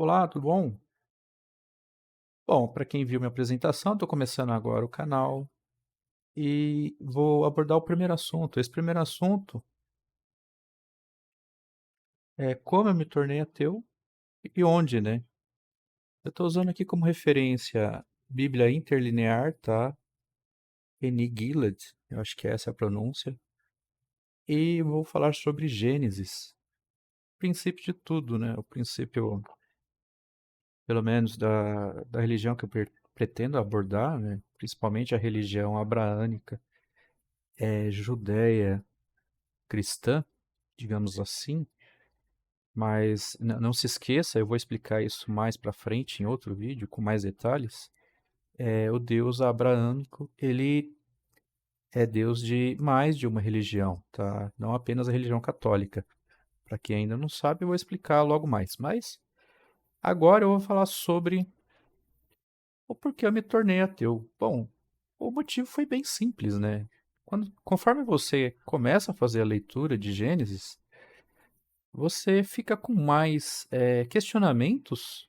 Olá, tudo bom? Bom, para quem viu minha apresentação, estou começando agora o canal e vou abordar o primeiro assunto. Esse primeiro assunto é como eu me tornei ateu e onde, né? Eu estou usando aqui como referência Bíblia Interlinear, tá? N. Gillard, eu acho que essa é a pronúncia. E vou falar sobre Gênesis, o princípio de tudo, né? O princípio, pelo menos, da religião que eu pretendo abordar, né? Principalmente a religião abraânica, judeia, cristã, digamos assim, mas não se esqueça, eu vou explicar isso mais para frente em outro vídeo com mais detalhes. O Deus abraâmico, ele é Deus de mais de uma religião, tá? Não apenas a religião católica. Para quem ainda não sabe, eu vou explicar logo mais. Mas agora eu vou falar sobre o porquê eu me tornei ateu. Bom, o motivo foi bem simples, né? Conforme você começa a fazer a leitura de Gênesis, você fica com mais questionamentos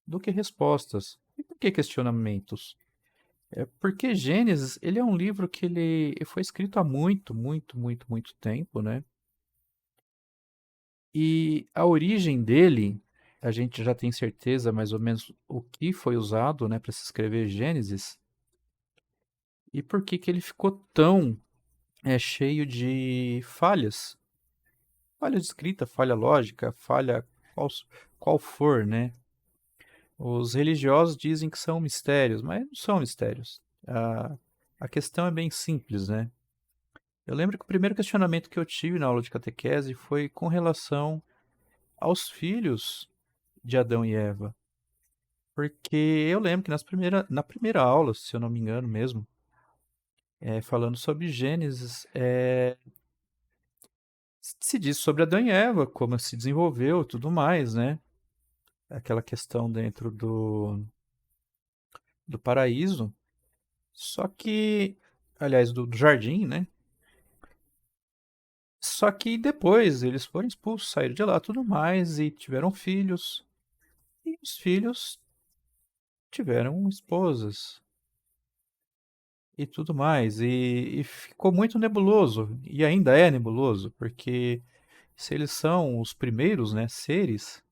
do que respostas. E por que questionamentos? Porque Gênesis, ele é um livro que ele foi escrito há muito, muito, muito, muito tempo, né? E a origem dele, a gente já tem certeza mais ou menos o que foi usado, né, para se escrever Gênesis e por que que ele ficou tão cheio de falhas. Falha de escrita, falha lógica, falha qual, qual for, né? Os religiosos dizem que são mistérios, mas não são mistérios. A questão é bem simples, né? Eu lembro que o primeiro questionamento que eu tive na aula de catequese foi com relação aos filhos de Adão e Eva. Porque eu lembro que na primeira aula, se eu não me engano mesmo, falando sobre Gênesis, se diz sobre Adão e Eva, como se desenvolveu e tudo mais, né? Aquela questão dentro do paraíso. Só que, aliás, do jardim, né? Só que depois eles foram expulsos, saíram de lá, tudo mais, e tiveram filhos. E os filhos tiveram esposas e tudo mais. E ficou muito nebuloso, e ainda é nebuloso, porque se eles são os primeiros, né, seres,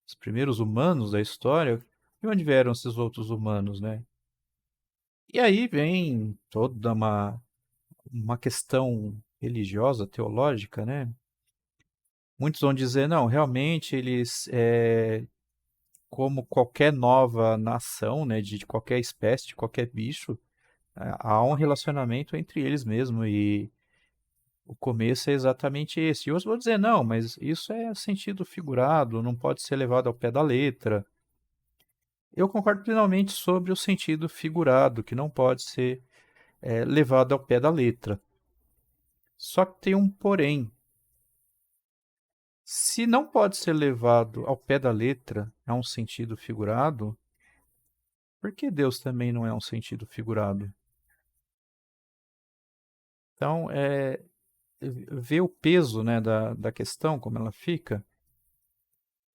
os primeiros humanos da história, de onde vieram esses outros humanos, né? E aí vem toda uma questão religiosa, teológica, né? Muitos vão dizer, não, realmente eles, como qualquer nova nação, né, de qualquer espécie, de qualquer bicho, há um relacionamento entre eles mesmo e o começo é exatamente esse. E outros vão dizer, não, mas isso é sentido figurado, não pode ser levado ao pé da letra. Eu concordo plenamente sobre o sentido figurado, que não pode ser levado ao pé da letra. Só que tem um porém. Se não pode ser levado ao pé da letra a um sentido figurado, por que Deus também não é um sentido figurado? Então, ver o peso, né, da questão, como ela fica,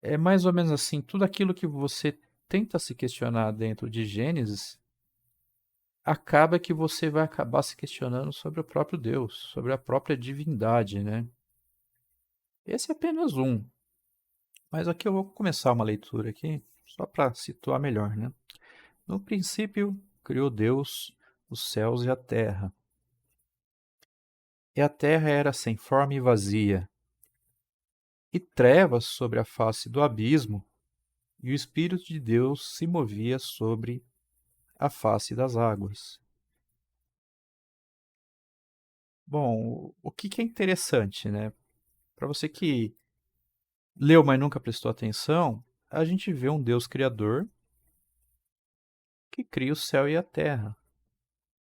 é mais ou menos assim, tudo aquilo que você tenta se questionar dentro de Gênesis, acaba que você vai acabar se questionando sobre o próprio Deus, sobre a própria divindade, né? Esse é apenas um, mas aqui eu vou começar uma leitura aqui, só para situar melhor, né? No princípio, criou Deus os céus e a terra. E a terra era sem forma e vazia, e trevas sobre a face do abismo, e o Espírito de Deus se movia sobre a face das águas. Bom, o que é interessante, né? Para você que leu, mas nunca prestou atenção, a gente vê um Deus criador que cria o céu e a terra,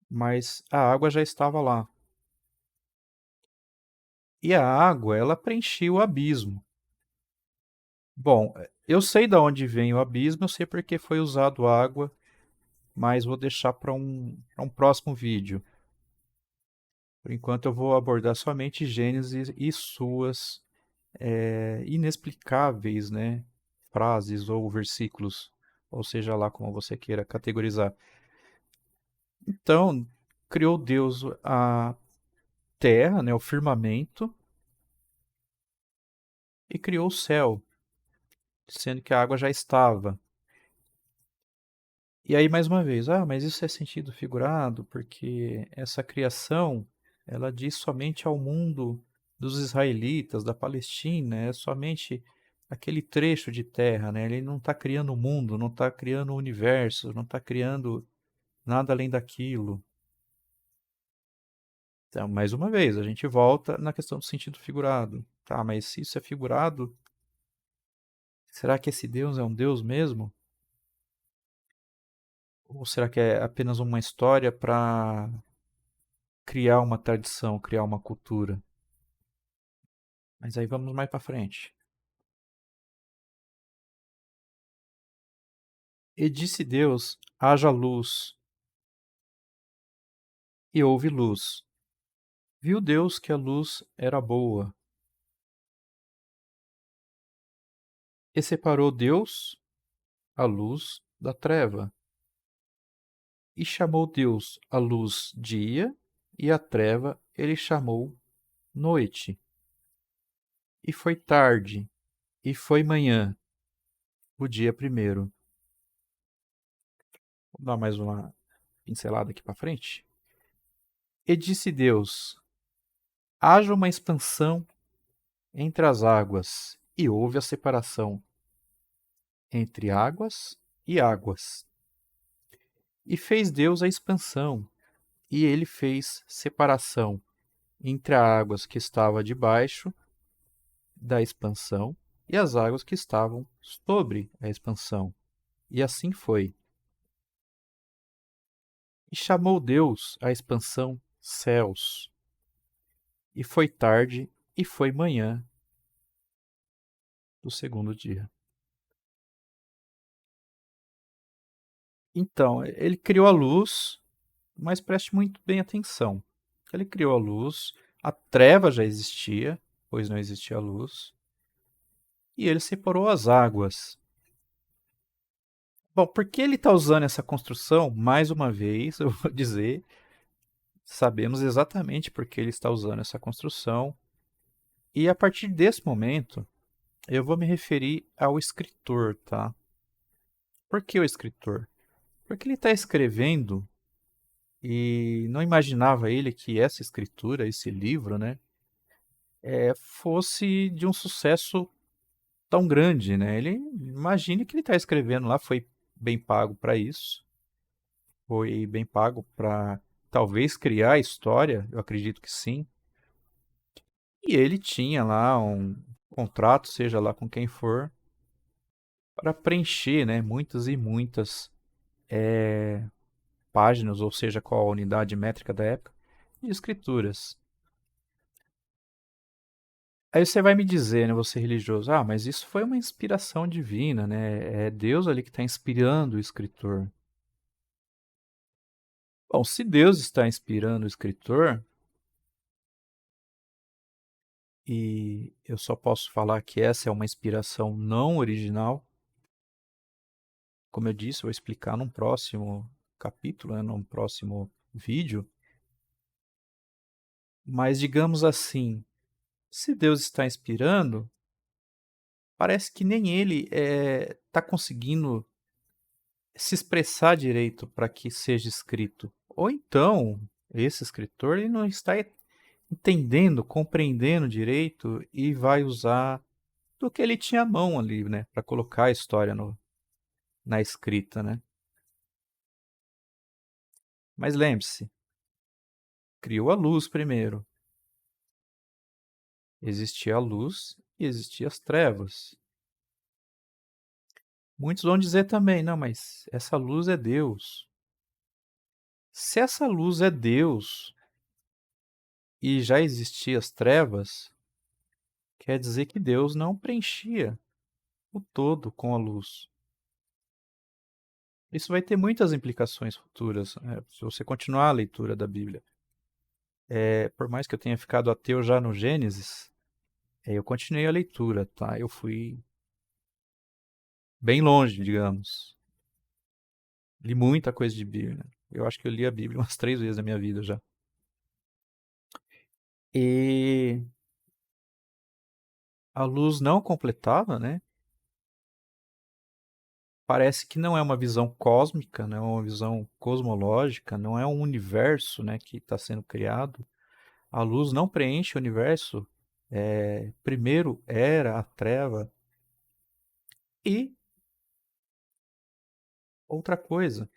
mas a água já estava lá. E a água, ela preenchia o abismo. Bom, eu sei de onde vem o abismo, eu sei porque foi usado água, mas vou deixar para um próximo vídeo. Por enquanto eu vou abordar somente Gênesis e suas inexplicáveis, né, frases ou versículos, ou seja lá como você queira categorizar. Então, criou Deus a terra, né, o firmamento, e criou o céu, sendo que a água já estava. E aí, mais uma vez, mas isso é sentido figurado, porque essa criação, ela diz somente ao mundo dos israelitas, da Palestina, é somente aquele trecho de terra, né? Ele não está criando o mundo, não está criando o universo, não está criando nada além daquilo. Então, mais uma vez, a gente volta na questão do sentido figurado. Tá, mas se isso é figurado, será que esse Deus é um Deus mesmo? Ou será que é apenas uma história para criar uma tradição, criar uma cultura? Mas aí vamos mais para frente. E disse Deus: haja luz, e houve luz. Viu Deus que a luz era boa, e separou Deus a luz da treva. E chamou Deus a luz dia, e a treva ele chamou noite. E foi tarde, e foi manhã, o dia primeiro. Vou dar mais uma pincelada aqui para frente. E disse Deus: haja uma expansão entre as águas, e houve a separação entre águas e águas. E fez Deus a expansão, e ele fez separação entre as águas que estavam debaixo da expansão e as águas que estavam sobre a expansão. E assim foi. E chamou Deus a expansão céus. E foi tarde e foi manhã do segundo dia. Então, ele criou a luz, mas preste muito bem atenção. Ele criou a luz, a treva já existia, pois não existia luz, e ele separou as águas. Bom, por que ele está usando essa construção? Mais uma vez, eu vou dizer, sabemos exatamente por que ele está usando essa construção, e a partir desse momento, eu vou me referir ao escritor, tá? Por que o escritor? Porque ele está escrevendo e não imaginava ele que essa escritura, esse livro, né, fosse de um sucesso tão grande, né? Ele imagine que ele está escrevendo lá, foi bem pago para isso, foi bem pago para talvez criar a história, eu acredito que sim. E ele tinha lá um contrato, seja lá com quem for, para preencher, né, muitas e muitas páginas, ou seja, qual a unidade métrica da época, de escrituras. Aí você vai me dizer, né, você religioso, mas isso foi uma inspiração divina, né? É Deus ali que está inspirando o escritor. Bom, se Deus está inspirando o escritor, e eu só posso falar que essa é uma inspiração não original, como eu disse, eu vou explicar num próximo capítulo, né, num próximo vídeo, mas digamos assim, se Deus está inspirando, parece que nem ele está conseguindo se expressar direito para que seja escrito. Ou então, esse escritor ele não está entendendo, compreendendo direito e vai usar do que ele tinha à mão ali, né, para colocar a história na escrita, né? Mas lembre-se, criou a luz primeiro. Existia a luz e existiam as trevas. Muitos vão dizer também, não, mas essa luz é Deus. Se essa luz é Deus e já existiam as trevas, quer dizer que Deus não preenchia o todo com a luz. Isso vai ter muitas implicações futuras, né, se você continuar a leitura da Bíblia. Por mais que eu tenha ficado ateu já no Gênesis, eu continuei a leitura, tá? Eu fui bem longe, digamos. Li muita coisa de Bíblia. Eu acho que eu li a Bíblia umas 3 vezes na minha vida já. E a luz não completava, né? Parece que não é uma visão cósmica, não é uma visão cosmológica, não é um universo, né, que está sendo criado. A luz não preenche o universo. Primeiro era a treva. E outra coisa,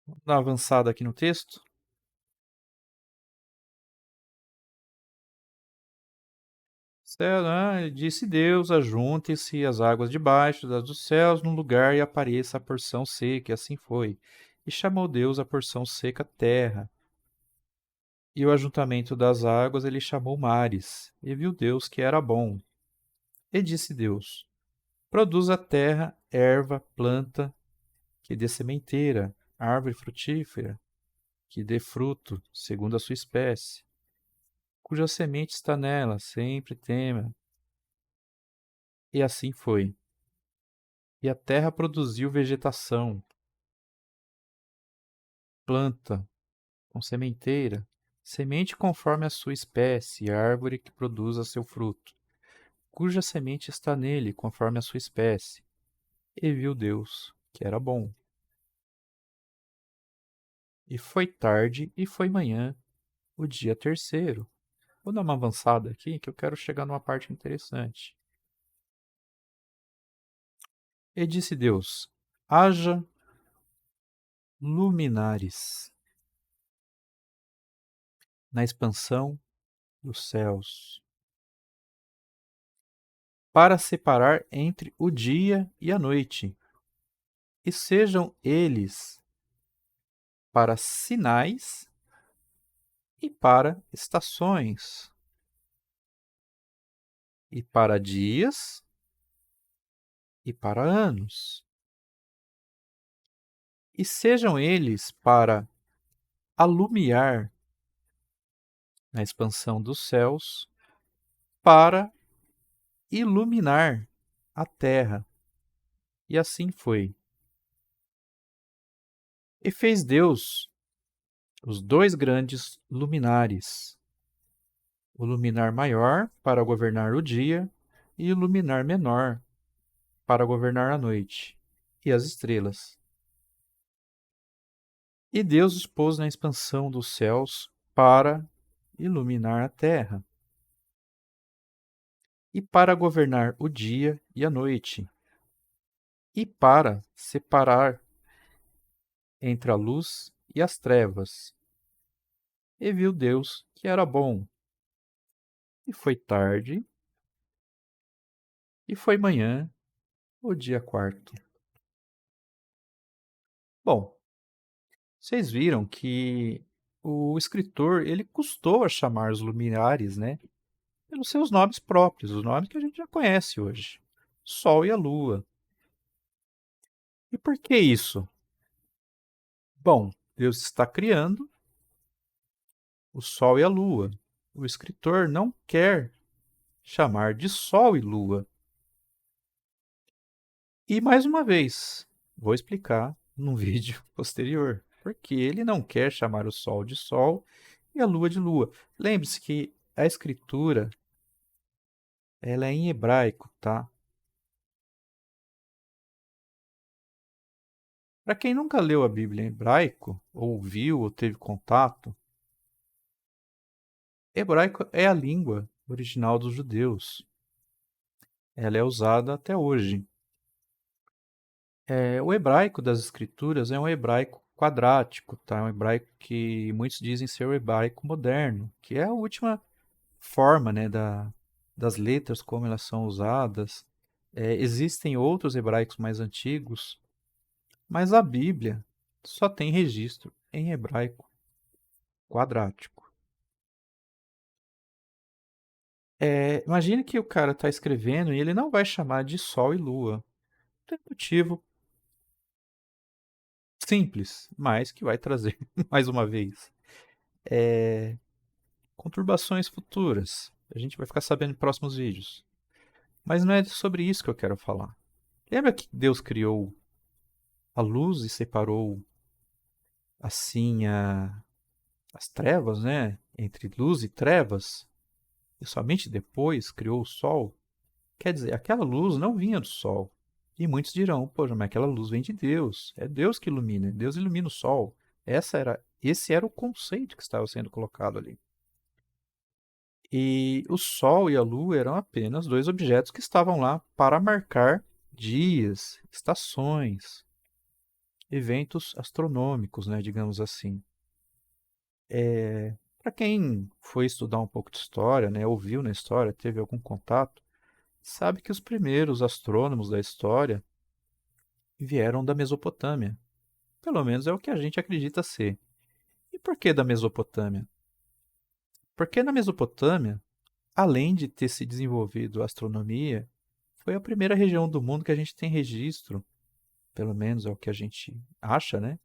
vamos dar uma avançada aqui no texto. Disse Deus: ajuntem-se as águas debaixo das dos céus num lugar e apareça a porção seca. E assim foi. E chamou Deus a porção seca terra. E o ajuntamento das águas ele chamou mares. E viu Deus que era bom. E disse Deus: produz a terra erva, planta, que dê sementeira, árvore frutífera, que dê fruto, segundo a sua espécie, cuja semente está nela, sempre tema. E assim foi. E a terra produziu vegetação, planta com sementeira, semente conforme a sua espécie, árvore que produza seu fruto, cuja semente está nele, conforme a sua espécie. E viu Deus que era bom. E foi tarde e foi manhã, o dia terceiro. Vou dar uma avançada aqui que eu quero chegar numa parte interessante. E disse Deus: haja luminares na expansão dos céus, para separar entre o dia e a noite, e sejam eles para sinais e para estações, e para dias e para anos, e sejam eles para alumiar na expansão dos céus, para iluminar a terra. E assim foi. E fez Deus os dois grandes luminares, o luminar maior para governar o dia e o luminar menor para governar a noite, e as estrelas. E Deus os pôs na expansão dos céus para iluminar a terra, e para governar o dia e a noite, e para separar entre a luz e as trevas. E viu Deus que era bom. E foi tarde, e foi manhã, o dia quarto. Bom, vocês viram que o escritor ele custou a chamar os luminares, né, pelos seus nomes próprios, os nomes que a gente já conhece hoje, Sol e a Lua. E por que isso? Bom, Deus está criando o Sol e a Lua. O escritor não quer chamar de Sol e Lua. E mais uma vez, vou explicar num vídeo posterior, porque ele não quer chamar o Sol de Sol e a Lua de Lua. Lembre-se que a escritura ela é em hebraico, tá? Para quem nunca leu a Bíblia em hebraico, ou viu, ou teve contato, hebraico é a língua original dos judeus. Ela é usada até hoje. O hebraico das escrituras é um hebraico quadrático, tá? É um hebraico que muitos dizem ser o hebraico moderno, que é a última forma, né, das letras, como elas são usadas. Existem outros hebraicos mais antigos, mas a Bíblia só tem registro em hebraico quadrático. Imagine que o cara está escrevendo e ele não vai chamar de Sol e Lua. Tem motivo simples, mas que vai trazer mais uma vez conturbações futuras. A gente vai ficar sabendo em próximos vídeos. Mas não é sobre isso que eu quero falar. Lembra que Deus criou a luz e separou assim as trevas, né? Entre luz e trevas? E somente depois criou o sol? Quer dizer, aquela luz não vinha do sol. E muitos dirão, poxa, mas aquela luz vem de Deus. É Deus que ilumina, Deus ilumina o sol. Esse era o conceito que estava sendo colocado ali. E o sol e a lua eram apenas dois objetos que estavam lá para marcar dias, estações, eventos astronômicos, né, digamos assim. Para quem foi estudar um pouco de história, né, ouviu na história, teve algum contato, sabe que os primeiros astrônomos da história vieram da Mesopotâmia. Pelo menos é o que a gente acredita ser. E por que da Mesopotâmia? Porque na Mesopotâmia, além de ter se desenvolvido a astronomia, foi a primeira região do mundo que a gente tem registro, pelo menos é o que a gente acha, né?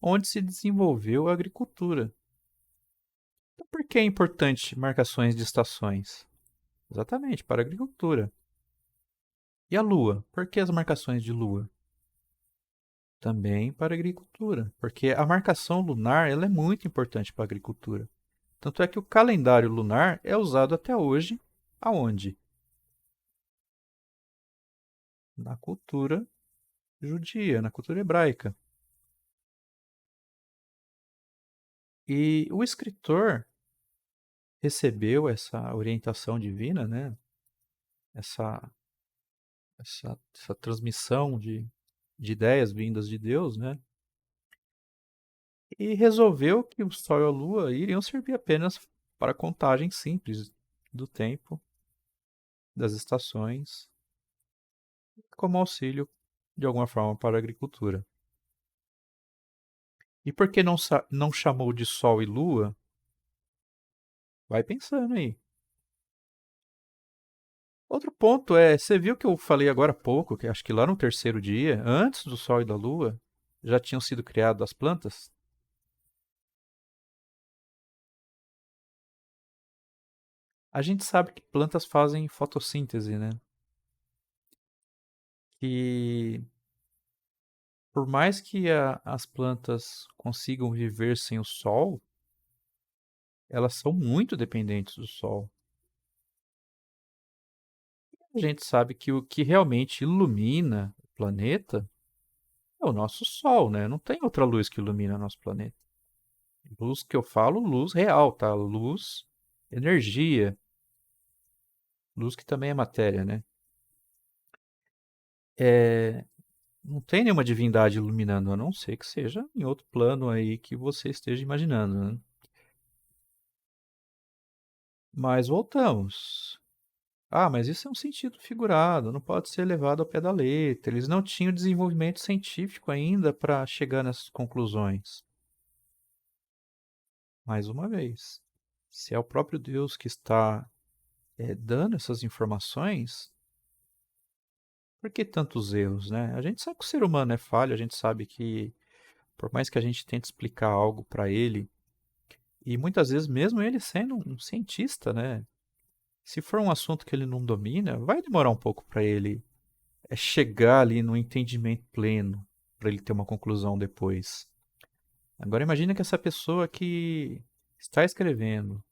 Onde se desenvolveu a agricultura. Então, por que é importante marcações de estações? Exatamente, para a agricultura. E a Lua? Por que as marcações de Lua? Também para a agricultura, porque a marcação lunar ela é muito importante para a agricultura. Tanto é que o calendário lunar é usado até hoje aonde? Na cultura judia, na cultura hebraica. E o escritor recebeu essa orientação divina, né? Essa, essa transmissão de ideias vindas de Deus, né? E resolveu que o Sol e a Lua iriam servir apenas para contagem simples do tempo, das estações, como auxílio de alguma forma para a agricultura. E por que não chamou de Sol e Lua? Vai pensando aí. Outro ponto é, você viu que eu falei agora há pouco, que acho que lá no terceiro dia, antes do Sol e da Lua, já tinham sido criadas as plantas? A gente sabe que plantas fazem fotossíntese, né? Que por mais que as plantas consigam viver sem o Sol, elas são muito dependentes do Sol. A gente sabe que o que realmente ilumina o planeta é o nosso Sol, né? Não tem outra luz que ilumina nosso planeta. Luz que eu falo, luz real, tá? Luz, energia, luz que também é matéria, né? É, não tem nenhuma divindade iluminando, a não ser que seja em outro plano aí que você esteja imaginando, né? Mas voltamos. Ah, mas isso é um sentido figurado, não pode ser levado ao pé da letra. Eles não tinham desenvolvimento científico ainda para chegar nessas conclusões. Mais uma vez, se é o próprio Deus que está dando essas informações, por que tantos erros, né? A gente sabe que o ser humano é falho, a gente sabe que, por mais que a gente tente explicar algo para ele, e muitas vezes, mesmo ele sendo um cientista, né? Se for um assunto que ele não domina, vai demorar um pouco para ele chegar ali no entendimento pleno, para ele ter uma conclusão depois. Agora imagine que essa pessoa que está escrevendo,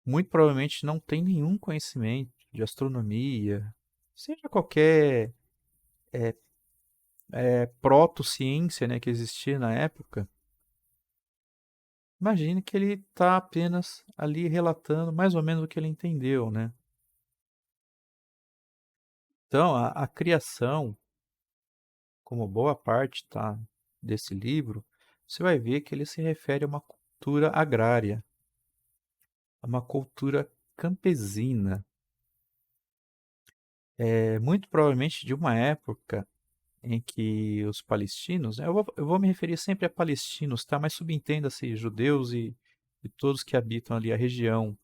muito provavelmente não tem nenhum conhecimento de astronomia, seja qualquer proto-ciência, né, que existia na época. Imagine que ele está apenas ali relatando mais ou menos o que ele entendeu, né? Então, a criação, como boa parte tá, desse livro, você vai ver que ele se refere a uma cultura agrária, a uma cultura campesina, muito provavelmente de uma época em que os palestinos, né, eu vou me referir sempre a palestinos, tá? Mas subentenda-se judeus e todos que habitam ali a região.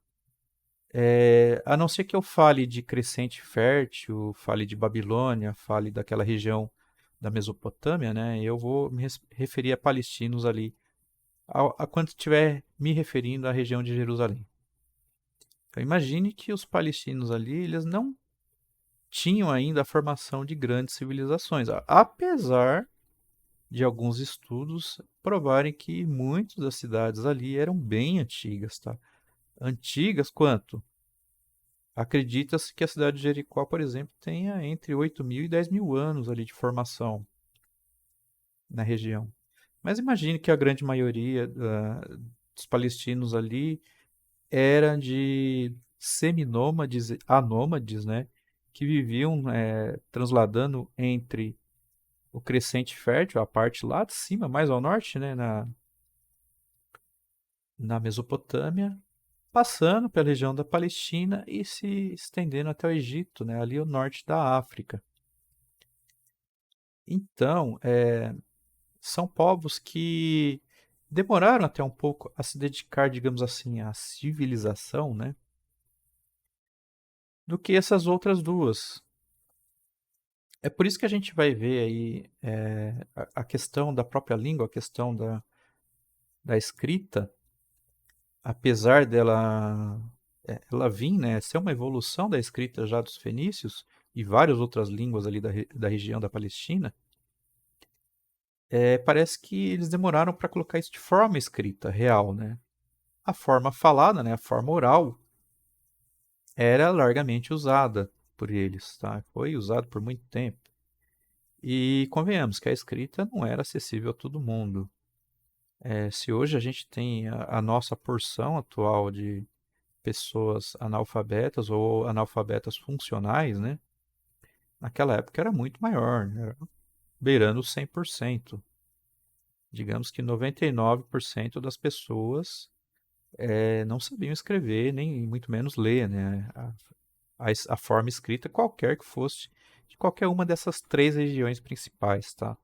A não ser que eu fale de Crescente Fértil, fale de Babilônia, fale daquela região da Mesopotâmia, né? Eu vou me referir a palestinos ali, a quando estiver me referindo à região de Jerusalém. Então, imagine que os palestinos ali, eles não tinham ainda a formação de grandes civilizações, apesar de alguns estudos provarem que muitas das cidades ali eram bem antigas, tá? Antigas quanto? Acredita-se que a cidade de Jericó, por exemplo, tenha entre 8.000 e 10.000 anos ali de formação na região. Mas imagine que a grande maioria dos palestinos ali era de seminômades, anômades, né? Que viviam transladando entre o Crescente Fértil, a parte lá de cima, mais ao norte, né? Na Mesopotâmia, passando pela região da Palestina e se estendendo até o Egito, né? Ali o norte da África. Então, são povos que demoraram até um pouco a se dedicar, digamos assim, à civilização, né? Do que essas outras duas. É por isso que a gente vai ver aí a questão da própria língua, a questão da escrita, apesar dela ela vir, né, ser uma evolução da escrita já dos fenícios e várias outras línguas ali da região da Palestina, parece que eles demoraram para colocar isso de forma escrita, real, né? A forma falada, né, a forma oral, era largamente usada por eles, tá? Foi usado por muito tempo. E convenhamos que a escrita não era acessível a todo mundo. Se hoje a gente tem a nossa porção atual de pessoas analfabetas ou analfabetas funcionais, né? Naquela época era muito maior, né? Era beirando 100%. Digamos que 99% das pessoas não sabiam escrever, nem muito menos ler, né? A forma escrita, qualquer que fosse, de qualquer uma dessas três regiões principais, tá?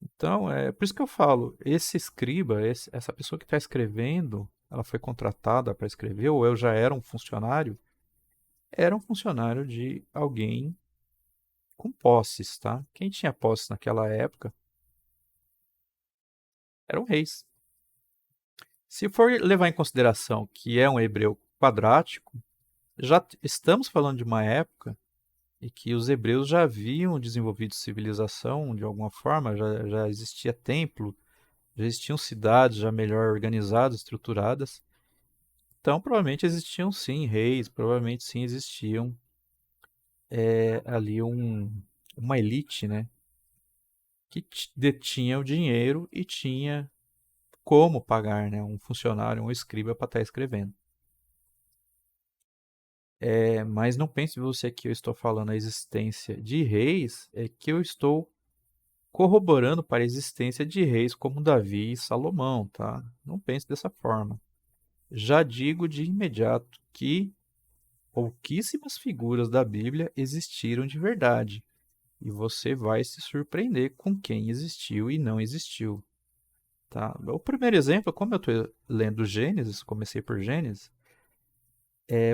Então, é por isso que eu falo, esse escriba, essa pessoa que está escrevendo, ela foi contratada para escrever, ou eu já era um funcionário de alguém com posses, tá? Quem tinha posses naquela época eram reis. Se for levar em consideração que é um hebreu quadrático, já estamos falando de uma época em que os hebreus já haviam desenvolvido civilização de alguma forma, já existia templo, já existiam cidades já melhor organizadas, estruturadas. Então, provavelmente existiam sim reis, provavelmente sim existiam ali uma elite, né, que detinha o dinheiro e tinha como pagar, né, um funcionário, um escriba para estar escrevendo. Mas não pense você que eu estou falando a existência de reis, é que eu estou corroborando para a existência de reis como Davi e Salomão, tá? Não pense dessa forma. Já digo de imediato que pouquíssimas figuras da Bíblia existiram de verdade. E você vai se surpreender com quem existiu e não existiu. Tá? O primeiro exemplo, como eu estou lendo Gênesis, comecei por Gênesis,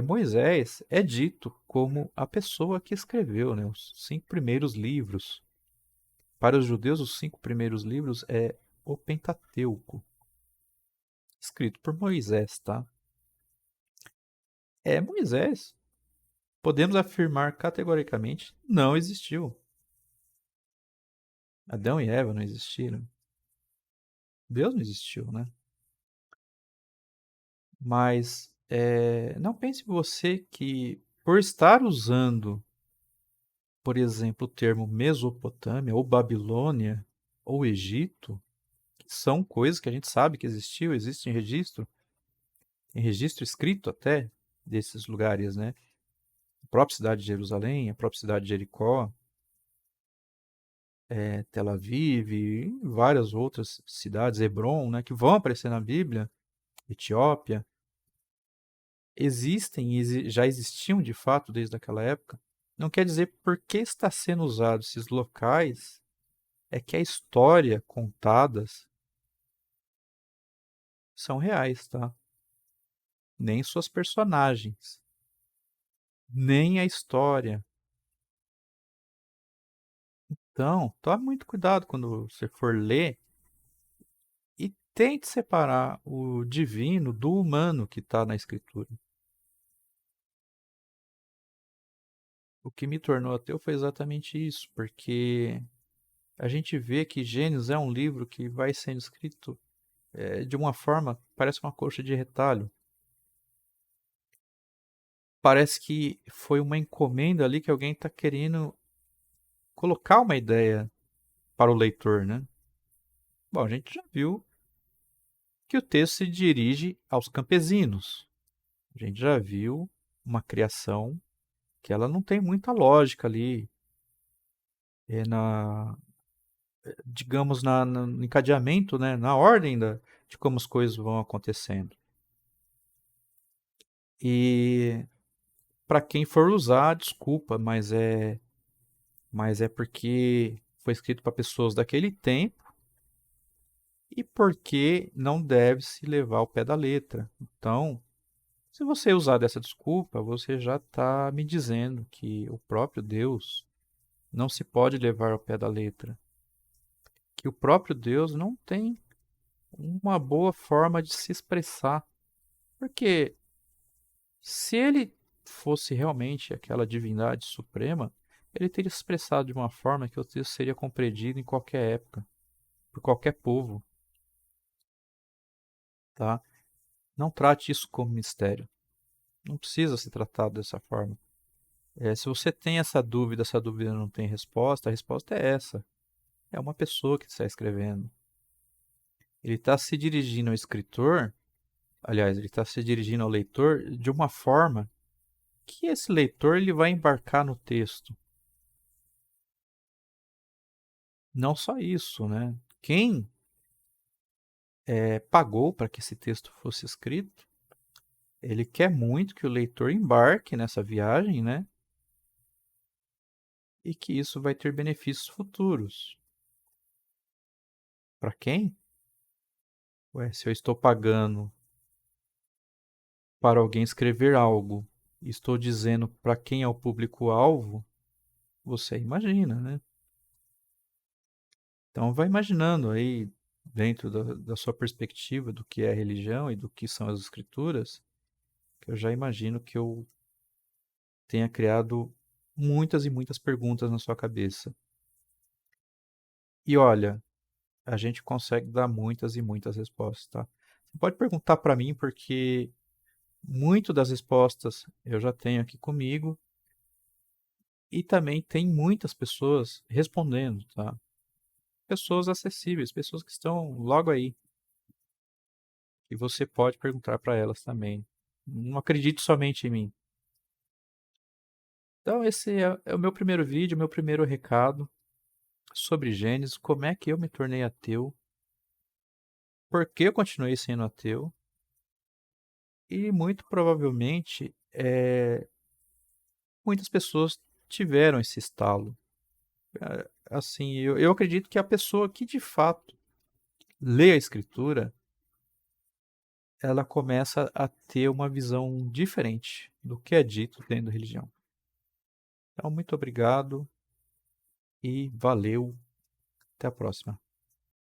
Moisés é dito como a pessoa que escreveu, né, os 5 primeiros livros. Para os judeus, os 5 primeiros livros é o Pentateuco, escrito por Moisés, tá? Moisés, podemos afirmar categoricamente, não existiu. Adão e Eva não existiram. Deus não existiu, né? Mas não pense você que por estar usando, por exemplo, o termo Mesopotâmia ou Babilônia ou Egito, que são coisas que a gente sabe que existiu, existe em registro escrito até desses lugares, né? A própria cidade de Jerusalém, a própria cidade de Jericó, Tel Aviv e várias outras cidades, Hebron, né, que vão aparecer na Bíblia, Etiópia, existem e já existiam de fato desde aquela época. Não quer dizer porque está sendo usado esses locais é que a história contadas são reais, tá? Nem suas personagens, nem a história. Então, tome muito cuidado quando você for ler e tente separar o divino do humano que está na escritura. O que me tornou ateu foi exatamente isso, porque a gente vê que Gênesis é um livro que vai sendo escrito de uma forma, parece uma coxa de retalho. Parece que foi uma encomenda ali que alguém está querendo colocar uma ideia para o leitor, né? Bom, a gente já viu que o texto se dirige aos campesinos. A gente já viu uma criação que ela não tem muita lógica ali, na, digamos, no encadeamento, né? Na ordem de como as coisas vão acontecendo. E para quem for usar, desculpa, mas é porque foi escrito para pessoas daquele tempo e porque não deve se levar ao pé da letra. Então, se você usar dessa desculpa, você já está me dizendo que o próprio Deus não se pode levar ao pé da letra, que o próprio Deus não tem uma boa forma de se expressar, porque se ele fosse realmente aquela divindade suprema, ele teria se expressado de uma forma que o texto seria compreendido em qualquer época, por qualquer povo, tá? Não trate isso como mistério. Não precisa ser tratado dessa forma. Se você tem essa dúvida não tem resposta, a resposta é essa. É uma pessoa que está escrevendo. Ele está se dirigindo ao escritor, aliás, ele está se dirigindo ao leitor de uma forma que esse leitor ele vai embarcar no texto. Não só isso, né? Quem pagou para que esse texto fosse escrito, ele quer muito que o leitor embarque nessa viagem, né? E que isso vai ter benefícios futuros. Para quem? Ué, se eu estou pagando para alguém escrever algo e estou dizendo para quem é o público-alvo, você imagina, né? Então vai imaginando aí, dentro da sua perspectiva do que é religião e do que são as escrituras, que eu já imagino que eu tenha criado muitas e muitas perguntas na sua cabeça. E olha, a gente consegue dar muitas e muitas respostas, tá? Você pode perguntar para mim, porque muito das respostas eu já tenho aqui comigo e também tem muitas pessoas respondendo, tá? Pessoas acessíveis, pessoas que estão logo aí. E você pode perguntar para elas também. Não acredite somente em mim. Então, esse é o meu primeiro vídeo, meu primeiro recado sobre Gênesis, como é que eu me tornei ateu, por que eu continuei sendo ateu, e muito provavelmente muitas pessoas tiveram esse estalo. Assim, eu acredito que a pessoa que de fato lê a escritura, ela começa a ter uma visão diferente do que é dito dentro da religião. Então, muito obrigado e valeu. Até a próxima.